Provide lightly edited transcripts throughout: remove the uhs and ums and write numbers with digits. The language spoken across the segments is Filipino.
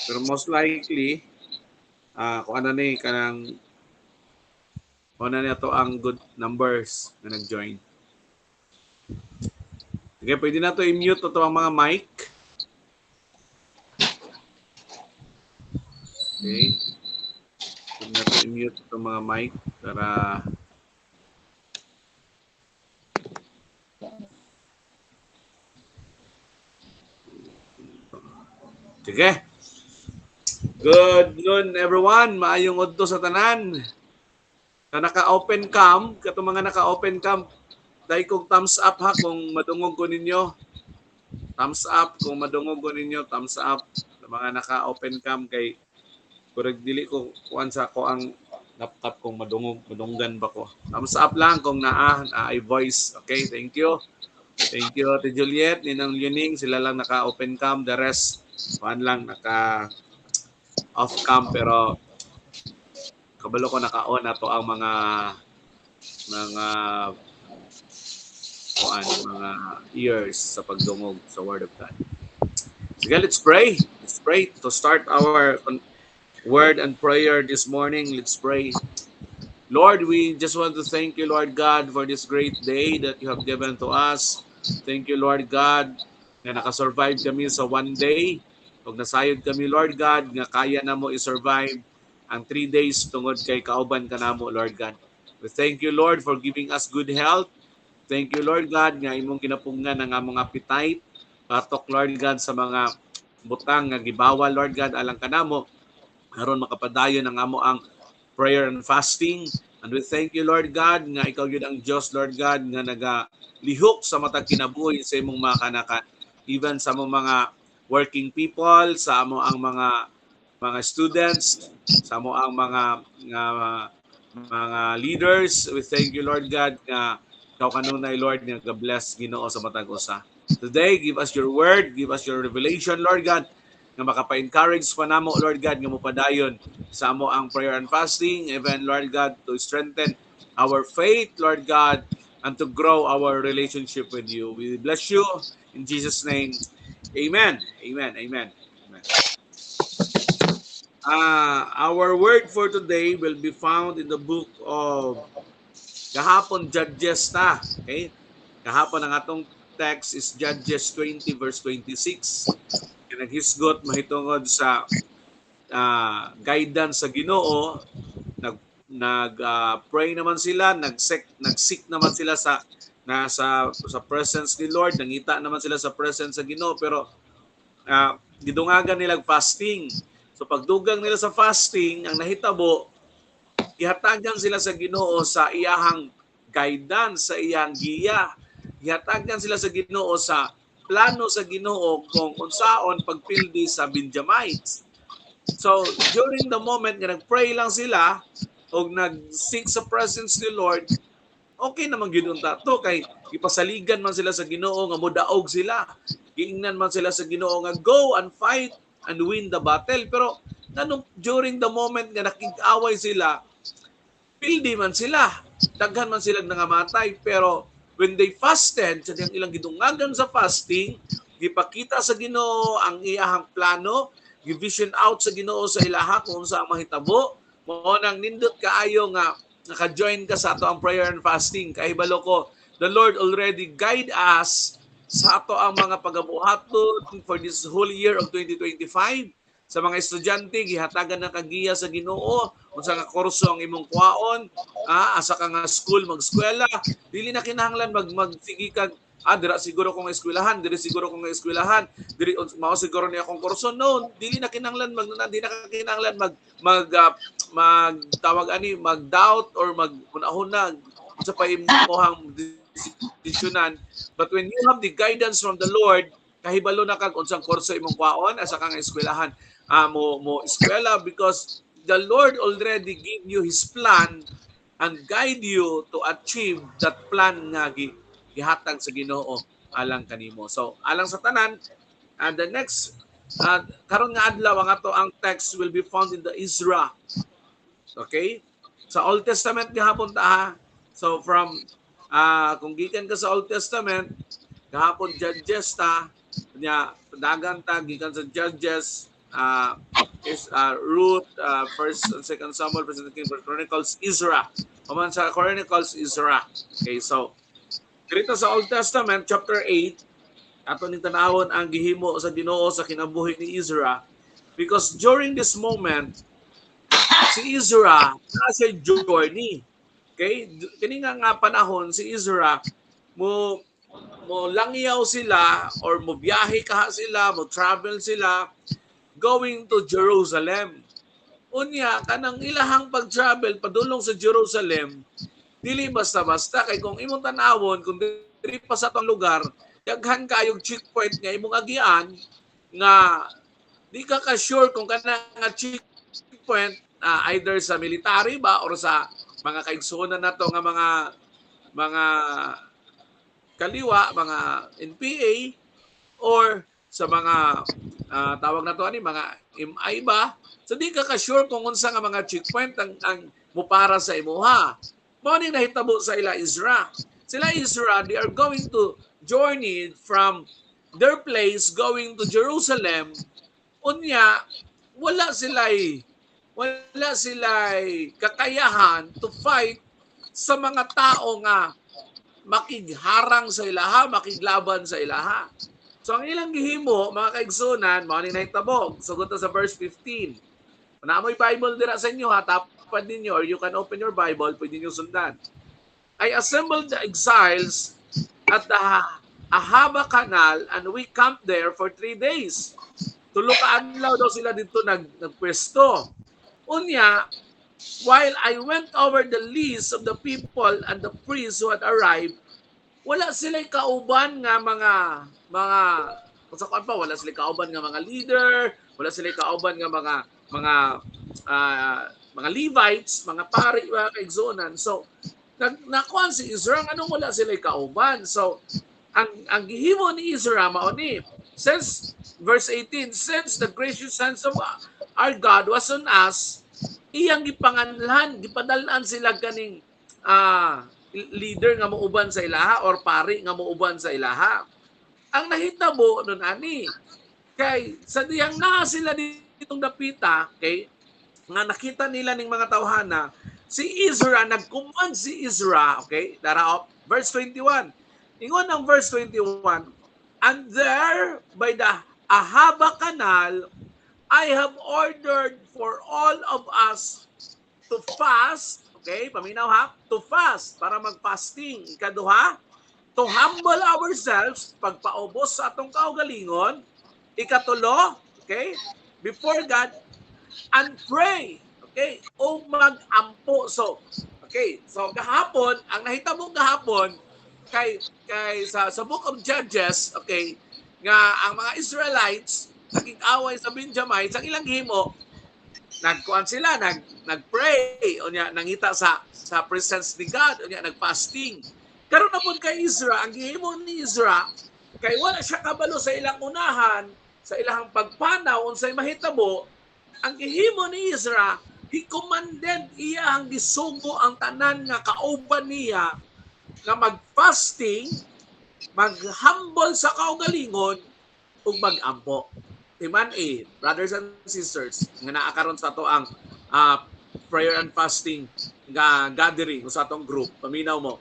Pero most likely, kung ano ni kanang kung ano na to ang good numbers na nag-join. Okay, pwede na to i-mute to ang mga mic. Okay. Pwede na to i-mute to mga mic para sige. Good noon everyone. Maayong udto sa tanan. Na naka-open cam, katong mga naka-open cam, dahil kong thumbs up ha kung madungog ko ninyo. Thumbs up kung madungog ko ninyo, thumbs up sa mga naka-open cam kay kurag dili ko kuan sa ko ang laptop kung madunggan ba ko. Thumbs up lang kung naay voice. Okay, thank you. Thank you Ate Juliet, Ninang Yuning, sila lang naka-open cam, the rest kuan lang naka off cam pero kabalo ko naka-on na to ang mga kuan mga ears sa pagdungog sa Word of God. Sige, let's pray. Let's pray to start our word and prayer this morning. Let's pray. Lord, we just want to thank you, Lord God, for this great day that you have given to us. Thank you, Lord God, na nakasurvive kami sa one day. Pag nasayod kami, Lord God, nga kaya na mo i-survive ang 3 days tungod kay kauban ka na mo, Lord God. We thank you, Lord, for giving us good health. Thank you, Lord God, nga imong ginapungan ang among appetite. Patok, Lord God, sa mga butang nga gibawa, Lord God, alang kanamo aron makapadayon ang amo ang prayer and fasting. And we thank you, Lord God, nga ikaw yun ang Diyos, Lord God, nga nagalihok sa matag kinabuhi sa imong mga kanakan. Even sa among mga working people, sa amo ang mga students, sa amo ang mga leaders. We thank you, Lord God, nga ikaw kanunay, Lord, nga ga-bless Ginoo sa matag usa. Today, give us your word, give us your revelation, Lord God, nga makapa-encourage pa namo, Lord God, nga mopadayon sa amo ang prayer and fasting, even, Lord God, to strengthen our faith, Lord God, and to grow our relationship with you. We bless you in Jesus' name. Amen. Amen. Amen. Amen. Our word for today will be found in the book of kahapon Judges ta. Okay? Kahapon ang atong text is Judges 20 verse 26. Naghisgot mahitungod sa guidance sa Ginoo, pray naman sila, nagsik naman sila sa presence ni Lord, nangita naman sila sa presence sa Ginoo, pero gidungagan nila fasting. So pagdugang nila sa fasting, ang nahitabo, ihatagan sila sa Ginoo sa iyahang guidance, sa iyang giya. Ihatagan sila sa Ginoo sa plano sa Ginoo kung unsaon pagpildi sa Benjamites. So, during the moment nga nag-pray lang sila o nag-seek sa presence ni Lord, okay naman gyud unta to kay ipasaligan man sila sa Ginoo nga modaog sila. Giingnan man sila sa Ginoo nga go and fight and win the battle. Pero nanong during the moment nga nakig-away sila, pildi man sila. Daghan man sila nangamatay. Pero when they fasted, sa ilang gidungagan sa fasting, gipakita sa Ginoo ang iyahang plano, gi-vision out sa Ginoo sa ilaha kung sa mahitabo, mo nang nindot kaayo nga naka-join ka sa ato ang prayer and fasting. Kahibalo ko, the Lord already guide us sa ato ang mga pagabuhaton for this whole year of 2025. Sa mga estudyante, gihatagan na kagiya sa Ginoo, unsa nga kurso ang imong kuhaon, asa ka nga school, mag-eskwela, dili na kinahanglan magsigi kag dira siguro kong eskwelahan, diri siguro kong eskwelahan, diri mao siguro ni akong kurso. No, dili na kinahanglan di na kinahanglan magtawag ani mag-doubt or maghunahunag sa paimuhang desisyonan. But when you have the guidance from the Lord, kahibalo na kag unsang kurso imong kwaon asa kang eskwelahan, mo eskwela because the Lord already give you His plan and guide you to achieve that plan nga gihatag sa Ginoo alang kanimo. So alang sa tanan, the next karon nga adlaw ang text will be found in the Ezra. Okay? Sa Old Testament gihapon ta ha. So from kung gikan ka sa Old Testament, gahapon Judges ta, nya dagan ta gikan sa Judges, is Ruth, First and Second Samuel, First and King, Chronicles, Ezra. Paman sa Chronicles, Ezra. Okay, so dito sa Old Testament, chapter 8, ato ning tanawon ang gihimo sa Ginoo sa kinabuhi ni Ezra, because during this moment si Ezra na siya journey. Okay? Kini nga panahon si Ezra mo langyaw sila or mo biyahe kaha sila, mo travel sila going to Jerusalem. Unya kanang ilahang pag-travel padulong sa Jerusalem dili basta-basta kay kung imong tan-awon kung diri pa sa tong lugar daghan kayong checkpoint nga imong agian nga di ka sure kung kana nga checkpoint either sa military ba or sa mga kaigsuonan nato nga mga kaliwa, mga NPA or sa mga tawag na to ani mga MI ba. So di ka sure kung unsa nga mga checkpoint ang mupara sa imuha. Mao ni nahitabo sa ila Ezra. Sila Ezra, they are going to journey from their place going to Jerusalem. Unya wala sila'y kakayahan to fight sa mga tao nga makigharang sa ilaha, makiglaban sa ilaha. So ang ilang gihimo, mga kaigsunan, mao ni nahitabo. Sugod sa verse 15. Namoy Bible dira sa inyo ha, tapad ninyo or you can open your Bible, pwede niyo sundan. I assembled the exiles at the Ahava Canal and we camped there for 3 days. Tulo ka adlaw daw sila dito nagpwesto. Unya, while I went over the list of the people and the priests who had arrived, wala sila'y kauban nga mga sa kuan pa, wala sila'y kauban nga mga leader, wala sila'y kauban nga mga Levites, mga pari, mga kaigsunan. So, nakuan si Ezra, anong wala sila'y kauban? So, ang gihimo ni Ezra mao ni, since verse 18, since the gracious hands of our God was on us, iyang gipanganlan, gipadal-an sila kaning leader nga muuban sa ilaha or pari nga muuban sa ilaha. Ang nahitabo nun ani, kay sa diyang na sila ditong dapita, okay, nga nakita nila ning mga tawhana, si Ezra, nagkuman si Ezra, okay, daraop, verse 21. Ingon ang verse 21, and there by the Ahava Canal, I have ordered for all of us to fast, okay, paminaw ha, to fast, para mag-fasting. Ikaduha, to humble ourselves, pagpaubos sa atong kaugalingon. Ikatulo, okay, before God, and pray, okay, o mag-ampo. So, okay, so gahapon, ang nahitabo gahapon, kay sa book of Judges, okay, nga ang mga Israelites naging away sa Benjamites, ang ilang himo nagkuan sila, nagpray, unya nangita sa presence ni God, unya nagfasting. Karon na pud kay Ezra, ang gihimo ni Ezra kay wala siya kabalo sa ilang unahan, sa ilang pagpanaw unsay mahitabo, ang gihimo ni Ezra, he commanded iya ang gisugo ang tanan nga kauban niya nga mag-fasting, mag-humble sa kaugalingon ug mag-ampo. Timan brothers and sisters, nga naa karon sa ato ang prayer and fasting nga gathering sa atong group, paminaw mo.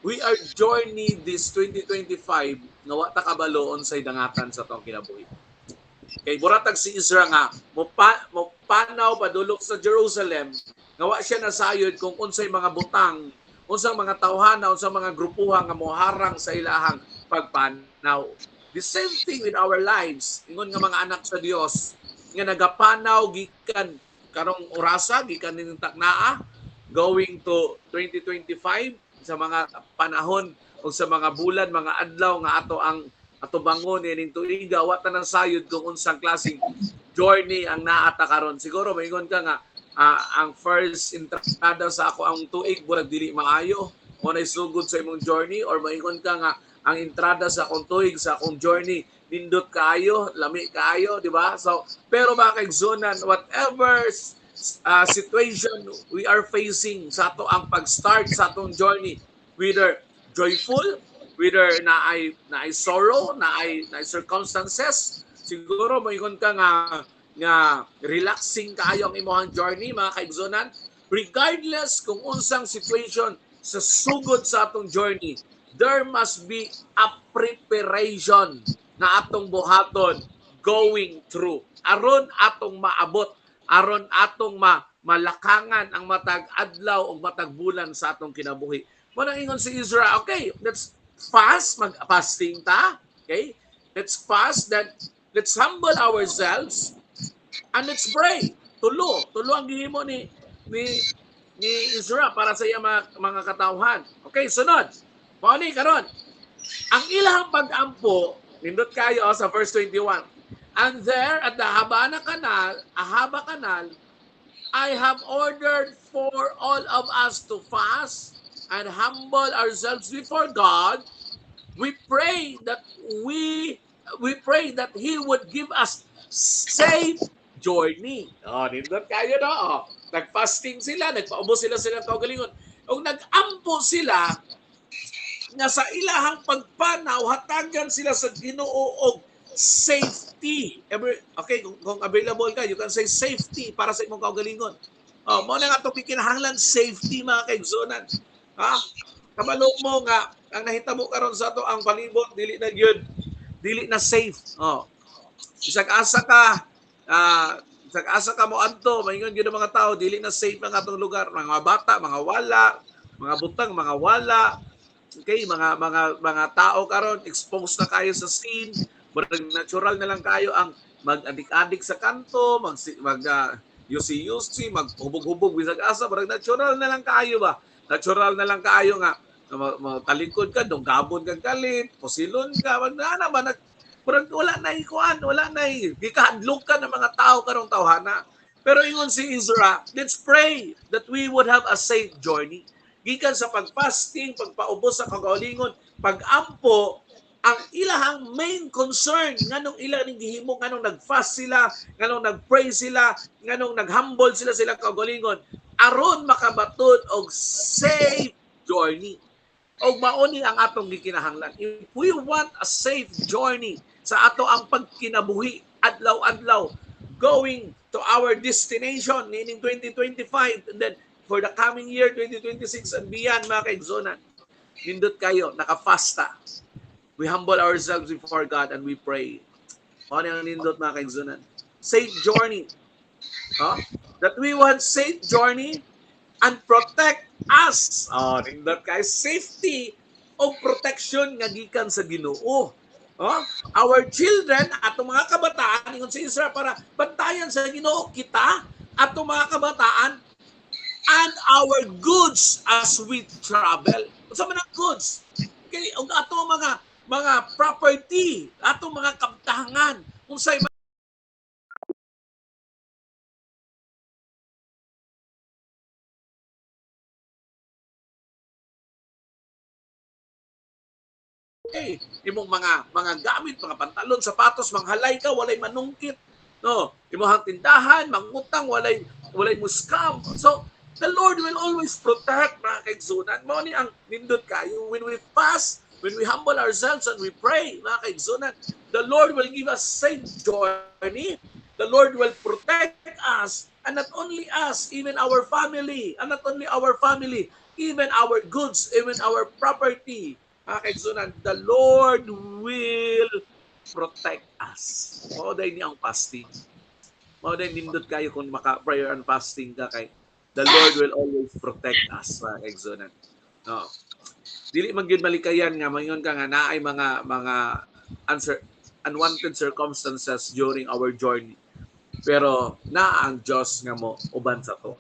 We are journey this 2025 nga wa ta kabalo unsay dangatan sa atong kinabuhi. Kay buratag si Ezra nga mo panaw padulok sa Jerusalem, nga wa siya nasayod kung unsay mga butang, unsang mga tawhana, unsang mga grupuhan nga moharang sa ilahang pagpanaw. The same thing with our lives. Ingon nga mga anak sa Dios nga nagapanaw gikan karong orasa, gikan ning taknaa going to 2025 sa mga panahon o sa mga bulan, mga adlaw nga ato bangon ning tuiga, wa ta nang sayod kung unsang klaseng journey ang naata karon. Siguro maingon ka nga ang first entrada sa ako ang tuig burag dili maayo, mo na sugod sa imong journey, or maingon ka nga ang entrada sa akong tuig, sa akong journey, nindot kaayo, lami kaayo, di ba? So, pero mga kaigsunan, whatever situation we are facing sa ato ang pag-start sa atong journey, whether joyful, whether na ay sorrow, na ay circumstances, siguro maingon ka nga nga relaxing kaayo ang imong journey mga kaigsunan, regardless kung unsang situation sa sugod sa atong journey, there must be a preparation na atong buhaton going through aron atong maabot, aron atong malakangan ang matag adlaw o matag bulan sa atong kinabuhi. Mo nang ingon si Israel, okay, let's fast, mag-fasting ta. Okay? Let's fast, then let's humble ourselves and let's pray. Tulo ang gihimo ni Israel para sa iya mga katawhan. Okay, sunod. Mao ni karon. Ang ilahang pag-ampo, nindot kayo sa verse 21. And there at the Ahaba Canal, I have ordered for all of us to fast and humble ourselves before God. We pray that He would give us safe journey. Nindot kayo no. Nag-fasting sila, nagpaubos sila kaugalingon. O nag-ampo sila nga sa ilahang pagpanaw, hatagan sila sa Ginoo og safety. Okay, kung available ka, you can say safety para sa imong kaugalingon. Mo na nga ito kikinahanglan safety mga kaigsunan. Kabalo mo nga, ang nahitabo karon sa to ang palibot, dili na safe. Isag asa ka mo adto, maingon gyud mga tao, dili na safe ang atong lugar. Mga bata, mga wala, mga butang, mga wala. Okay, mga tao karon exposed na kayo sa scene. Natural na lang kayo ang mag-adik-adik sa kanto, yusi-yusi, maghubog-hubog bisag asa, natural na lang kayo ba? Natural na lang kayo nga talikod ka, donggabon kang kalit, posilon ka, wala na ikuan, wala na gikahadlok ka ng mga tao karong tawhana. Pero ingon si Ezra, let's pray that we would have a safe journey. Gikan sa pag-fasting, pagpaubos sa kagalingon, pag-ampo, ang ilahang main concern nganong ila ning gihimo, nganong nag-fast sila, nganong nag-pray sila, nganong nag-humble sila kagalingon, aron makabatud og safe journey. Og mauni ang atong gikinahanglan. If we want a safe journey sa ato ang pagkinabuhi adlaw-adlaw going to our destination meaning 2025 and then for the coming year 2026 and beyond mga kaigsunan, nindot kayo nakafasta. We humble ourselves before God and we pray. Ano ang nindot mga kaigsunan? Safe journey. That we want safe journey and protect us. Nindot kayo safety o protection nga gikan sa Ginoo. Our children atong mga kabataan ingon si Israel para bantayan sa Ginoo kita atong mga kabataan and our goods as we travel. Unsa man ang goods? Okay, og atong mga property, atong mga kabtahangan, unsay imong mga gamit, mga pantalon, sapatos, manghalay ka, walay manungkit. No, imong tindahan, mangutang, walay muskam. So, the Lord will always protect mga kaigsunan. Mao ni ang nindot kayo when we fast, when we humble ourselves and we pray, mga kaigsunan, the Lord will give us safe journey. The Lord will protect us, and not only us, even our family, and not only our family, even our goods, even our property. Mga kaigsunan, the Lord will protect us. Mao day ni ang fasting. Mao day nindot kayo kung maka-prayer and fasting ka kay the Lord will always protect us, mga kaigsunan. No. Dili man gyud malikayan nga mayon ka nga naay mga unwanted circumstances during our journey. Pero naa ang Dios nga mo uban sa to.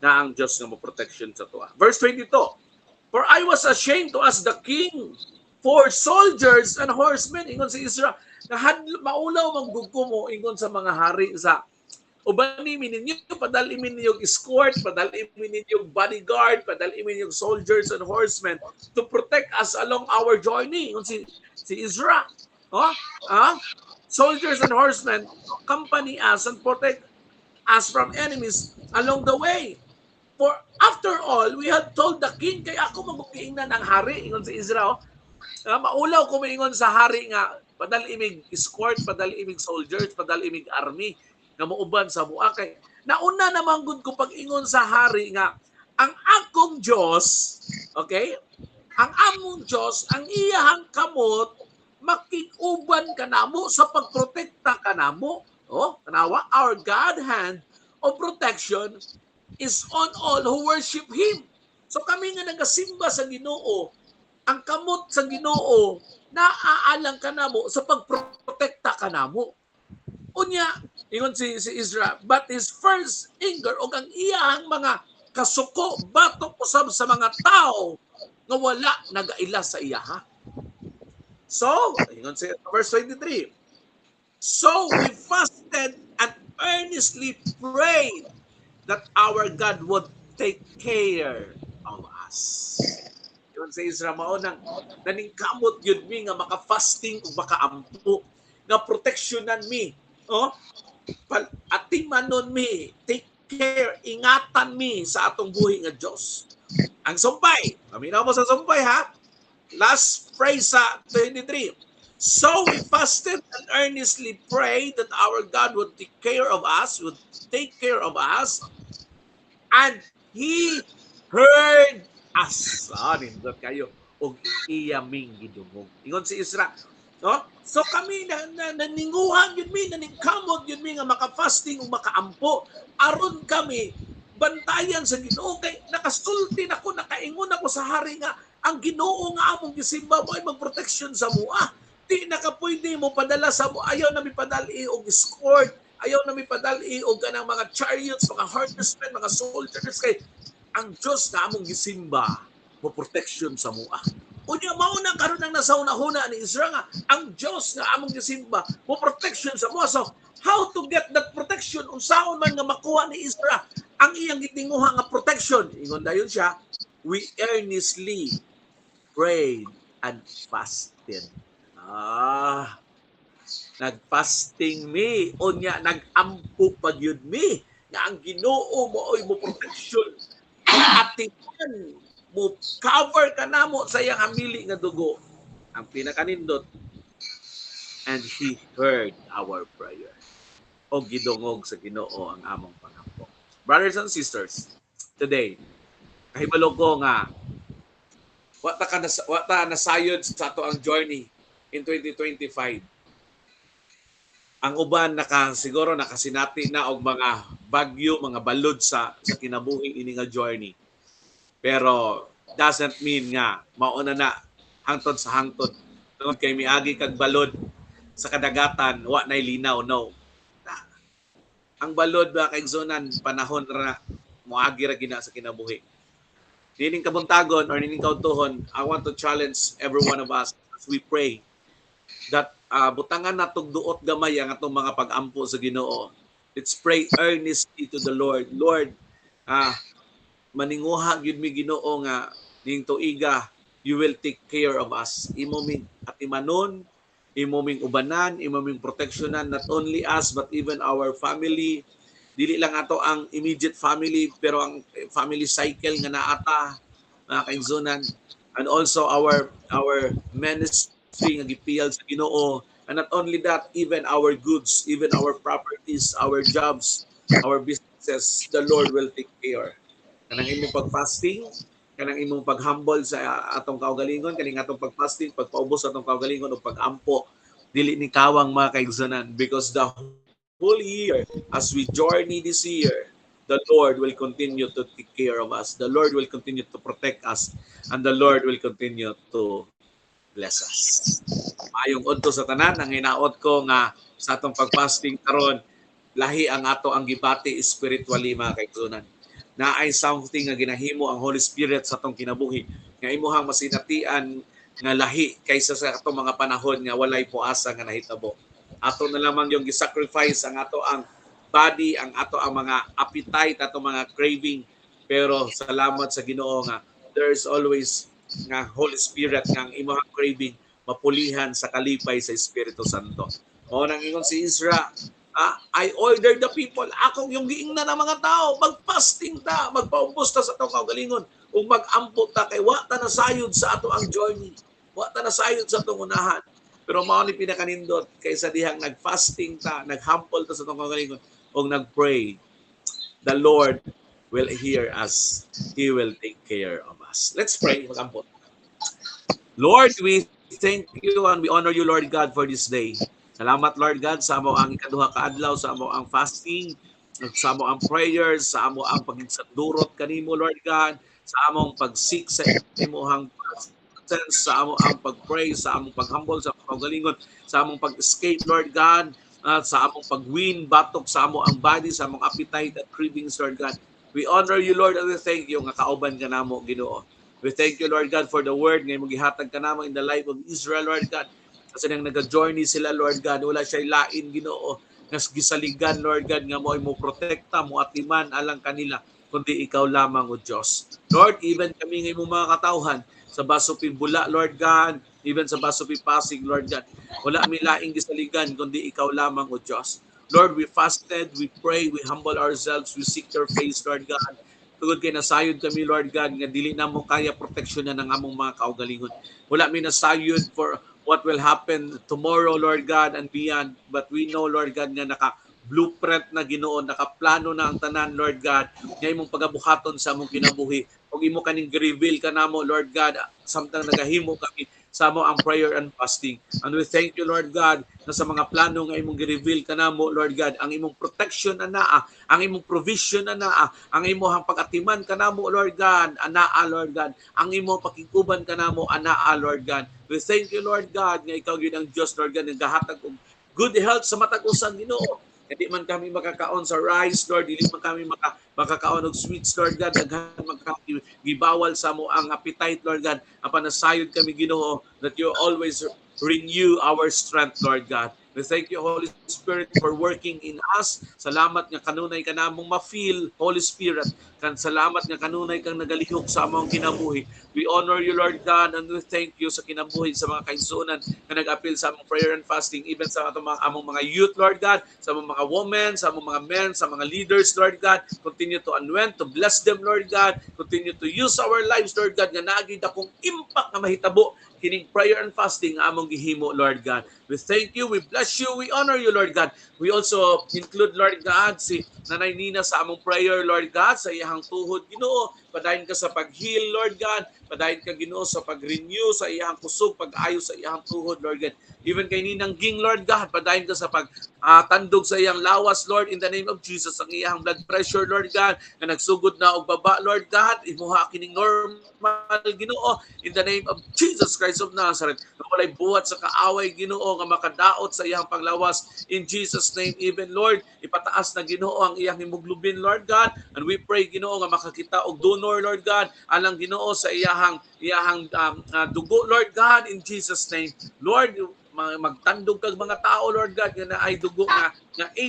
Na ang Dios nga mo protection sa to. Verse 22. For I was ashamed to ask the king for soldiers and horsemen. Ingon si Israel, maulaw manggugko mo ingon sa mga hari sa ubanimin ninyo, padalimin ninyong escort, padalimin ninyong bodyguard, padalimin ninyong soldiers and horsemen to protect us along our journey. Ingon si Israel. Soldiers and horsemen accompany us and protect us from enemies along the way. For after all, we had told the king, kay ako magukiingnan ng hari, ingon si Israel. Maulaw ko maingon sa hari nga, padal imig escort, padal imig soldiers, padal imig army. nga mauban sa mua kay nauna naman gud ko pag-ingon sa hari nga ang akong Dios, okay? Ang among Dios, ang iyahang kamot makig-uban kanamo sa pagprotekta kanamo. Oh, tanawa, our God hand of protection is on all who worship Him. So kami nga nagasimba sa Ginoo, ang kamot sa Ginoo naaalang kanamo sa pagprotekta kanamo. Unya, ingon si Israel, but his first anger o ang iyahang mga kasuko batok usab sa mga tao nga wala nagaila sa iyaha. So, ingon si verse 23. So we fasted and earnestly prayed that our God would take care of us. Yun sa Israel, maunang naningkamot yun mi nga maka-fasting o maka-ampo, nga proteksyonan mi. Oh? Atimanon mi, take care, ingatan mi sa atong buhi nga Diyos. Ang sumpay, paminaw mo sa sumpay ha, last phrase sa 23. So we fasted and earnestly prayed that our God would take care of us, and He heard us. Nindot kayo. Og iyaming gidungog. Ingon si Isra. No? So kami naninguhan yun mi, naningkamot yun mi nga maka-fasting o makaampo. Aron kami bantayan sa Ginoo kay nakasulti nako, nakaingon ako sa hari nga ang Ginoo nga among gisimba mo ay magproteksyon sa mua. Di na ka pwede mo padala sa mo. Ayaw na mi padali og escort. Ayaw na mi padali og kanang mga chariots, mga horsemen, mga soldiers kay ang Diyos nga among gisimba mo protection sa mua. Unya mao na karon ang nasauna-huna ni Israel nga ang Diyos nga among gisimba mo protection sa mua. So how to get that protection? Unsaon man nga makuha ni Israel ang iyang gitinguha nga protection? Ingon dayon siya, we earnestly prayed and fasted. Nagfasting mi, unya nagampo pag yun mi, nga ang Ginoo mo oy mo protection. Atiman mo cover ka namo sa iyang hamili nga dugo. Ang pinakanindot, and He heard our prayer. O gidungog sa Ginoo ang among pangampo. Brothers and sisters, today kahibalo ko nga wata nasayod sa ato ang journey in 2025. Ang uban siguro nakasinati na og mga bagyo, mga balod sa kinabuhi ini nga journey. Pero doesn't mean nga mauna na hangtod sa hangtod. Tungod kay miagi kag balod sa kadagatan, wa nay linaw, no. Ang balod ba kay zonan panahon ra moagi ra gina sa kinabuhi. Nining kabuntagon or nining kautuhon, I want to challenge every one of us as we pray that butangan natong duot gamay ang atong mga pag-ampo sa Ginoo. Let's pray earnestly to the Lord. Lord, maninguha gyud mi Ginoo nga ning tuiga you will take care of us. Imo ming atimanon, imo ming ubanan, imo ming proteksyonan not only us but even our family. Dili lang ato ang immediate family pero ang family cycle nga naata mga kaigsunan, and also our ministry nga gipiyal sa Ginoo. And not only that, even our goods, even our properties, our jobs, our businesses, the Lord will take care. Kanang imong pag-fasting, kanang imong pag-humble sa atong kaugalingon, kaning atong pag-fasting, pagpaubos sa atong kaugalingon o pag-ampo, dili ni kawang mga kaigsunan, because the whole year, as we journey this year, the Lord will continue to take care of us. The Lord will continue to protect us. And the Lord will continue to bless us. Ayong udto sa tanan, ang hinaot ko nga sa atong pag-fasting karon, lahi ang ato ang gibati spiritually mga kaigsunan. Na ay something nga ginahimo ang Holy Spirit sa atong kinabuhi. Nga imuhang masinatian nga lahi kaysa sa atong mga panahon nga walay puasa nga nahitabo. Ato na lamang yung gisacrifice ang ato ang body, ang ato ang mga appetite, ato mga craving. Pero salamat sa Ginoo nga there's always nga Holy Spirit nga ang imong craving mapulihan sa kalipay sa Espiritu Santo. O nang ingon si Isra, I order the people, akong yung giingnan ng mga tao, mag-fasting ta, magpaubos ta sa atong kaugalingon, ug mag-ampo ta kay wa ta nasayod sa ato ang journey. Wa ta nasayod sa atong unahan. Pero mao ni pinakanindot kaysa dihang nag-fasting ta, nag-humble ta sa atong kaugalingon, o nag-pray, the Lord will hear us. He will take care of us. Let's pray. Mag-ampot. Lord, we thank you and we honor you, Lord God, for this day. Salamat, Lord God, sa amo ang ikaduha ka adlaw, sa amo ang fasting, sa amo ang prayers, sa amo ang pagigsandurot kanimo, Lord God, sa among pag-seek sa imuhang presence, sa amo ang pag-pray, sa among pag-humble, sa among pagalingon, sa among pag-escape, Lord God, sa among pag-win, batok sa amo ang body, sa among appetite at cravings, Lord God. We honor you, Lord, and we thank you nga kauban ka namo, Ginoo. We thank you, Lord God, for the word ngayon mong gihatag ka namo in the life of Israel, Lord God. Kasi nang nag-journey sila, Lord God, wala siya lain, Ginoo, nga gisaligan, Lord God, nga mo ay mo protekta, mo atiman alang kanila, kundi ikaw lamang, O Diyos. Lord, even kami ngayon mga katauhan, sa baso pibula, Lord God, even sa baso pipasig, Lord God, wala mi laing gisaligan, kundi ikaw lamang, O Diyos. Lord, we fasted, we pray, we humble ourselves, we seek your face, Lord God. Tugod kay nasayod kami, Lord God, nga dili na mo kaya proteksyonan ng among mga kaugalingon. Wala mi nasayod for what will happen tomorrow, Lord God, and beyond. But we know, Lord God, nga naka-blueprint na Ginoo, naka-plano na ang tanan, Lord God, nga imong pagabuhaton sa among kinabuhi. Kung imo kaning reveal ka namo, Lord God, samtang nagahimo kami sa amo ang prayer and fasting. And we thank you, Lord God, na sa mga plano nga imong gi-reveal kanamo, Lord God, ang imong protection anaa, ang imong provision anaa, ang imong pag-atiman kanamo, Lord God, anaa, Lord God, ang imong pakiguban kanamo, anaa, Lord God. We thank you, Lord God, nga ikaw gyud ang Dios, Lord God, nga gahatag og good health sa matag usa, Ginoo. Hindi man kami makakaon sa rice, Lord. Hindi man kami makakaon og sweets, Lord God. Daghan magibawal sa mo ang appetite, Lord God. Ang panasayod kami, Ginoo, that you always renew our strength, Lord God. We thank you, Holy Spirit, for working in us. Salamat nga kanunay ka namong ma-feel, Holy Spirit. Salamat nga kanunay kang nagalihok sa among kinabuhi. We honor you, Lord God, and we thank you sa kinabuhi sa mga kaigsunan na nag-appeal sa among prayer and fasting, even sa among mga youth, Lord God, sa among mga women, sa among mga men, sa mga leaders, Lord God. Continue to anoint, to bless them, Lord God. Continue to use our lives, Lord God, nga naagid akong impact na mahitabo kining prayer and fasting among gihimo, Lord God. We thank you, we bless you, we honor you, Lord God. We also include, Lord God, si Nanay Nina sa among prayer, Lord God, sa iyang tuhod, Ginoo. Padayon ka sa pag-heal, Lord God. Padayon ka, Ginoo, sa pag-renew sa iyang kusog, pag-ayos sa iyang tuhod, Lord God. Even kay Ninang Ging, Lord God, padayon ka sa pag-tandog sa iyang lawas, Lord, in the name of Jesus. Ang iyang blood pressure, Lord God, na nagsugod na og baba, Lord God, imuha kining normal, Ginoo, in the name of Jesus Christ of Nazareth. Na walay buhat sa kaaway, Ginoo, nga makadaot sa iyang panglawas, in Jesus' name. Even, Lord, ipataas na, Ginoo, ang iyang hemoglobin, Lord God, and we pray, Ginoo, nga makakita og donor, Lord God, alang, Ginoo, sa iyang dugo, Lord God, in Jesus' name. Lord, magtandog kag mga tao, Lord God, nga na ay dugo nga A+,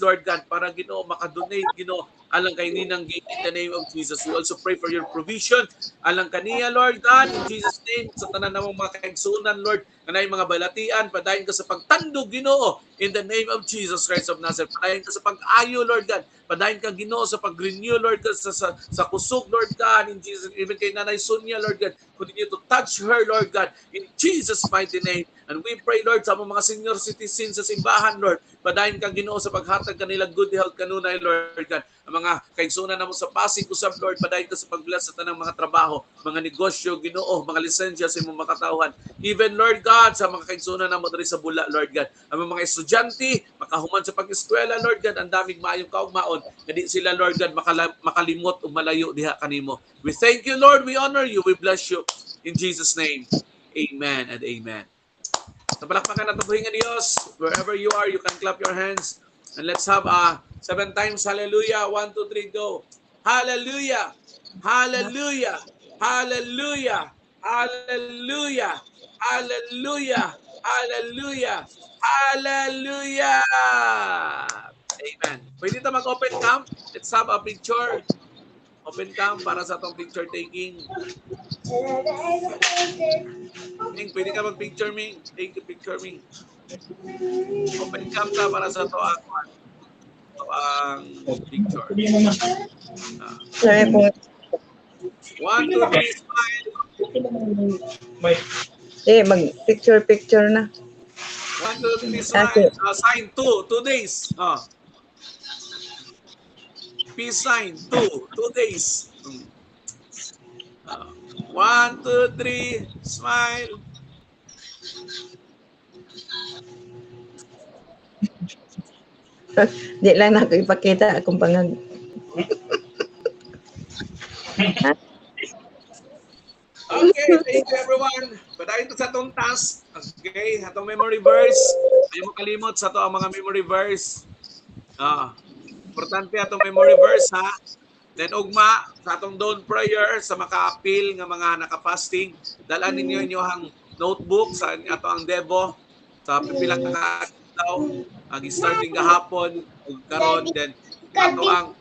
Lord God, para, Ginoo, makadonate, Ginoo, alang kay Ninang Ging, in the name of Jesus. We also pray for your provision alang kaniya, Lord God, in Jesus' name, sa tanan namang mga kaigsunan, Lord, kanay mga balatian, padayon ka sa pagtandog, Ginoo, in the name of Jesus Christ of Nazareth. Padayon ka sa pag-ayo, Lord God. Padayon ka, Ginoo, sa pag-renew, Lord God, sa kusog, Lord God, in Jesus, even kay Nanay Sonia, Lord God, continue to touch her, Lord God, in Jesus' mighty name. And we pray, Lord, sa mga senior citizens sa simbahan, Lord, padayon ka, Ginoo, sa paghatag kanila good health kanunay, Lord God. Ang mga kaigsunan namo sa Pasig usab, Lord, padayon ka sa pag-bless sa tanang mga trabaho, mga negosyo, Ginoo, mga lisensya sa imong makatauhan. Even, Lord God, sa mga kaigsunan namo diri sa Bula, Lord God, ang mga estudyante makahuman sa pag-eskwela, Lord God, ang daming maayong kaugmaon, hindi sila, Lord God, makalimot o malayo diha kanimo. We thank you, Lord, we honor you, we bless you in Jesus' name. Amen and amen. Sa palakpakan at tapuhin ng Diyos, wherever you are, you can clap your hands and let's have 7 times hallelujah. 1, 2, 3, go. Hallelujah. Hallelujah. Hallelujah. Hallelujah. Hallelujah. Hallelujah. Hallelujah. Amen. Pwede tayo mag-open cam? Let's have a picture. Open cam para sa itong picture taking. Ming, pwede ka mag-picture, Ming. Take a picture, Ming. Open cam ta para sa ito ang picture. Sorry po. 1, 2, 3, smile. Mag-picture na. 1, 2, 3, smile. Sign 2 days. peace sign. 2 days. 1, 2, 3, smile. Di lang na ako ipakita akong pangag. Okay, thank you everyone. Padayon to sa atong task. Okay, atong memory verse. Ayaw mo kalimot sa to ang mga memory verse. Importante atong memory verse ha. Then ugma sa atong dawn prayer sa maka-appeal nga mga naka-fasting, dalan ninyo inyong notebook sa ato ang Devo sa pipila ka daw starting gahapon ug karon, then ato ang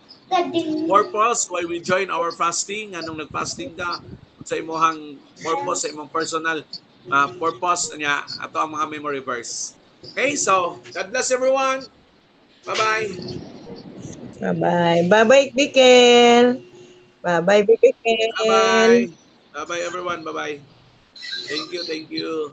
purpose why we join our fasting, anong nag-fasting ka, sa imong purpose, sa imong personal purpose niya, ato ang mga memory verse. Okay, so God bless everyone. Bye-bye. Bye-bye. Bye-bye, Bikel. Bye-bye, Bikel. Bye-bye. Bye-bye everyone. Bye-bye. Thank you. Thank you.